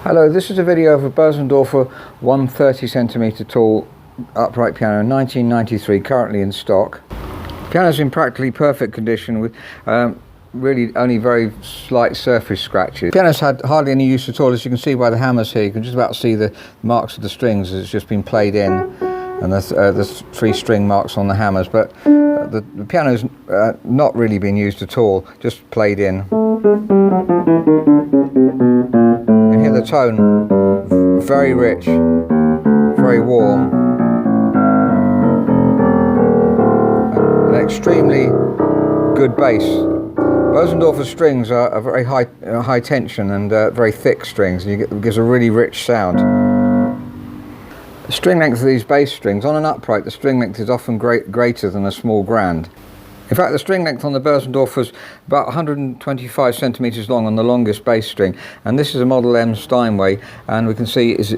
Hello, this is a video of a Bosendorfer 130cm tall upright piano, 1993, currently in stock. The piano's in practically perfect condition with really only very slight surface scratches. The piano's had hardly any use at all, as you can see by the hammers here. You can just about see the marks of the strings as it's just been played in, and there's three string marks on the hammers, but the piano's not really been used at all, just played in. You can hear the tone, very rich, very warm, an extremely good bass. Bosendorfer strings are very high tension and very thick strings, and it gives a really rich sound. The string length of these bass strings, on an upright, the string length is often greater than a small grand. In fact, the string length on the Bosendorfer is about 125 centimeters long on the longest bass string, and this is a Model M Steinway, and we can see it's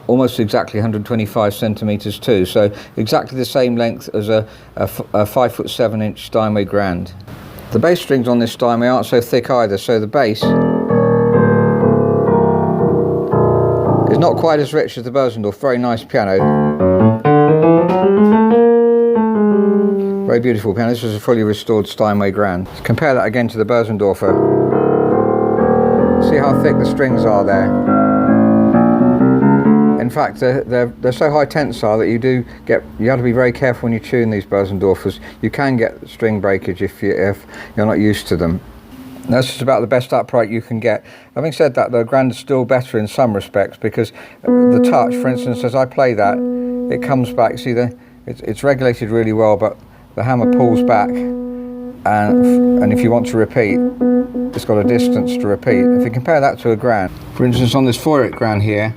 almost exactly 125 centimeters too, so exactly the same length as a 5'7" Steinway grand. The bass strings on this Steinway aren't so thick either, so the bass is not quite as rich as the Bosendorfer. Very nice piano. Very beautiful piano. This is a fully restored Steinway grand. Let's compare that again to the Bosendorfer. See how thick the strings are there. In fact, they're so high tensile that you have to be very careful when you tune these Bosendorfers. You can get string breakage if you're not used to them. That's just about the best upright you can get. Having said that, the grand is still better in some respects, because the touch, for instance, as I play that, it comes back. See, it's regulated really well, but the hammer pulls back, and if you want to repeat, it's got a distance to repeat. If you compare that to a grand, for instance, on this 4/8 grand here,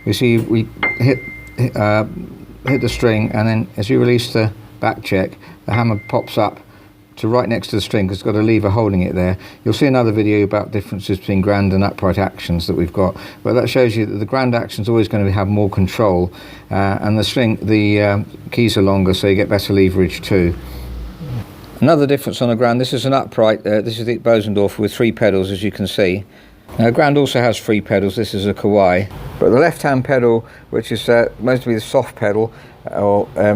you see we hit the string, and then as you release the back check, the hammer pops up to right next to the string because it's got a lever holding it there. You'll see another video about differences between grand and upright actions that we've got, but that shows you that the grand action is always going to have more control, and the keys are longer, so you get better leverage too. Another difference on a grand, this is an upright, this is the Bosendorfer with 3 pedals, as you can see. Now, grand also has 3 pedals. This is a quaity, but the left hand pedal, which is mostly the soft pedal,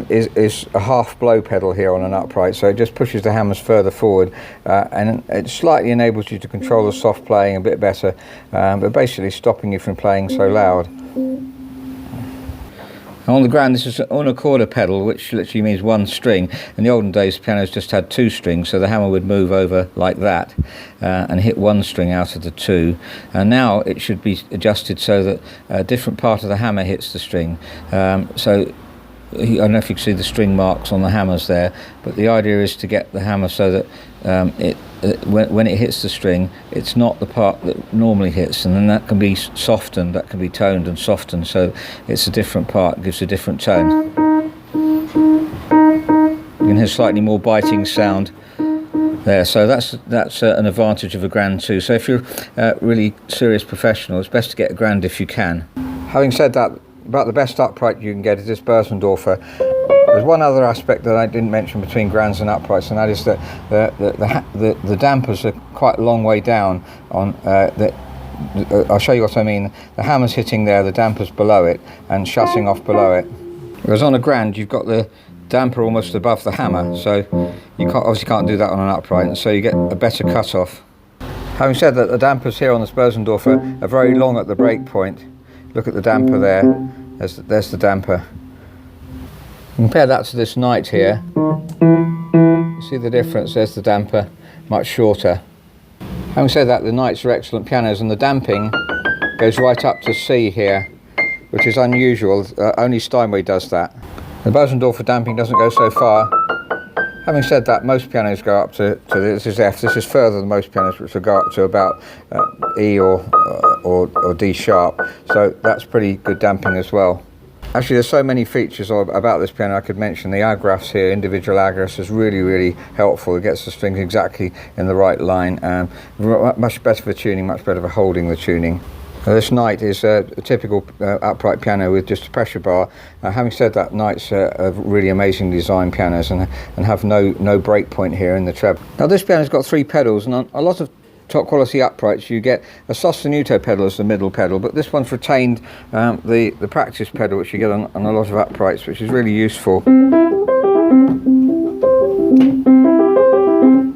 is a half blow pedal here on an upright, so it just pushes the hammers further forward, and it slightly enables you to control the soft playing a bit better, but basically stopping you from playing so loud. On the grand, this is on a quarter pedal, which literally means 1 string. In the olden days, pianos just had 2 strings, so the hammer would move over like that and hit 1 string out of the 2. And now it should be adjusted so that a different part of the hammer hits the string. So I don't know if you can see the string marks on the hammers there, but the idea is to get the hammer so that when it hits the string, it's not the part that normally hits, and then that can be softened, that can be toned and softened, so it's a different part, gives a different tone. You can hear slightly more biting sound there, so that's an advantage of a grand too. So if you're really serious professional, it's best to get a grand if you can. Having said that, about the best upright you can get is this Bösendorfer. There's one other aspect that I didn't mention between grands and uprights, and that is that the dampers are quite a long way down on I'll show you what I mean. The hammer's hitting there, the damper's below it and shutting off below it. Whereas on a grand, you've got the damper almost above the hammer, so you obviously can't do that on an upright, and so you get a better cut off. Having said that, the dampers here on this Bosendorfer are very long at the break point. Look at the damper there. There's the damper. Compare that to this Knight here. You see the difference? There's the damper, much shorter. Having said that, the Knights are excellent pianos, and the damping goes right up to C here, which is unusual. Only Steinway does that. The Bosendorfer damping doesn't go so far. Having said that, most pianos go up to this is F. This is further than most pianos, which will go up to about E or D sharp. So that's pretty good damping as well. Actually, there's so many features about this piano I could mention. The agraffs here, individual agraffs, is really, really helpful. It gets the strings exactly in the right line. Much better for tuning, much better for holding the tuning. This Knight is a typical upright piano with just a pressure bar. Having said that, Knights are really amazing design pianos and have no break point here in the treble. Now this piano's got 3 pedals, and a lot of top quality uprights, you get a sostenuto pedal as the middle pedal, but this one's retained the practice pedal, which you get on a lot of uprights, which is really useful.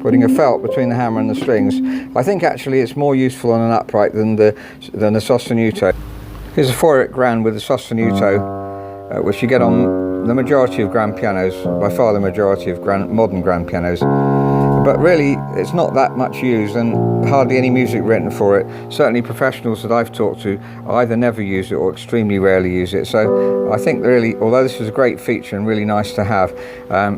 Putting a felt between the hammer and the strings. I think actually it's more useful on an upright than the sostenuto. Here's a 4-hit grand with the sostenuto, which you get on the majority of grand pianos, by far the majority of modern grand pianos. But really, it's not that much used and hardly any music written for it. Certainly professionals that I've talked to either never use it or extremely rarely use it. So I think really, although this is a great feature and really nice to have,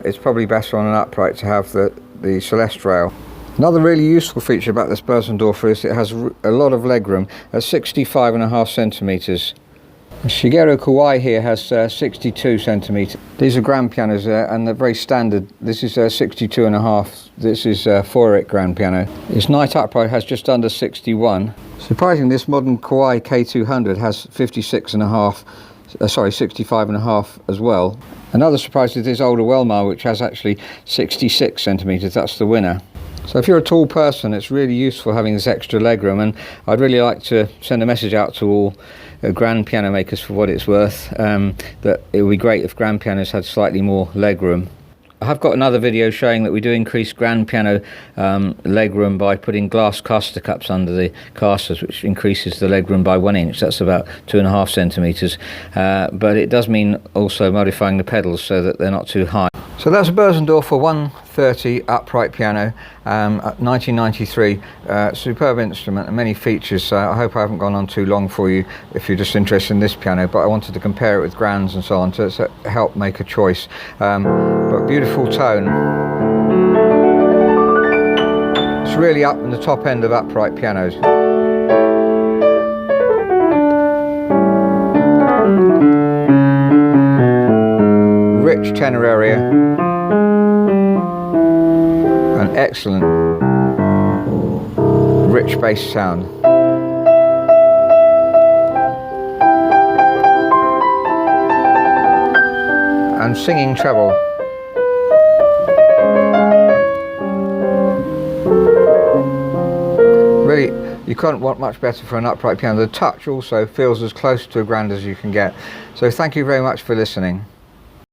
it's probably better on an upright to have the Celeste rail. Another really useful feature about this Bosendorfer is it has a lot of legroom at 65.5 centimetres. The Shigeru Kawai here has 62 centimetres. These are grand pianos and they're very standard. This is 62.5. This is a 4-hit grand piano. Its night upright has just under 61. Surprisingly, this modern Kawai K200 has 65.5 as well. Another surprise is this older Welmar, which has actually 66 centimetres. That's the winner. So if you're a tall person, it's really useful having this extra legroom, and I'd really like to send a message out to all grand piano makers for what it's worth, that it would be great if grand pianos had slightly more legroom. I have got another video showing that we do increase grand piano legroom by putting glass caster cups under the casters, which increases the legroom by 1 inch. That's about 2.5 centimetres. But it does mean also modifying the pedals so that they're not too high. So that's a Bösendorfer 130 upright piano, 1993. Superb instrument and many features. I hope I haven't gone on too long for you if you're just interested in this piano, but I wanted to compare it with grands and so on to help make a choice. But beautiful tone. It's really up in the top end of upright pianos. Rich tenor area, an excellent rich bass sound. And singing treble. Really, you couldn't want much better for an upright piano. The touch also feels as close to a grand as you can get. So thank you very much for listening.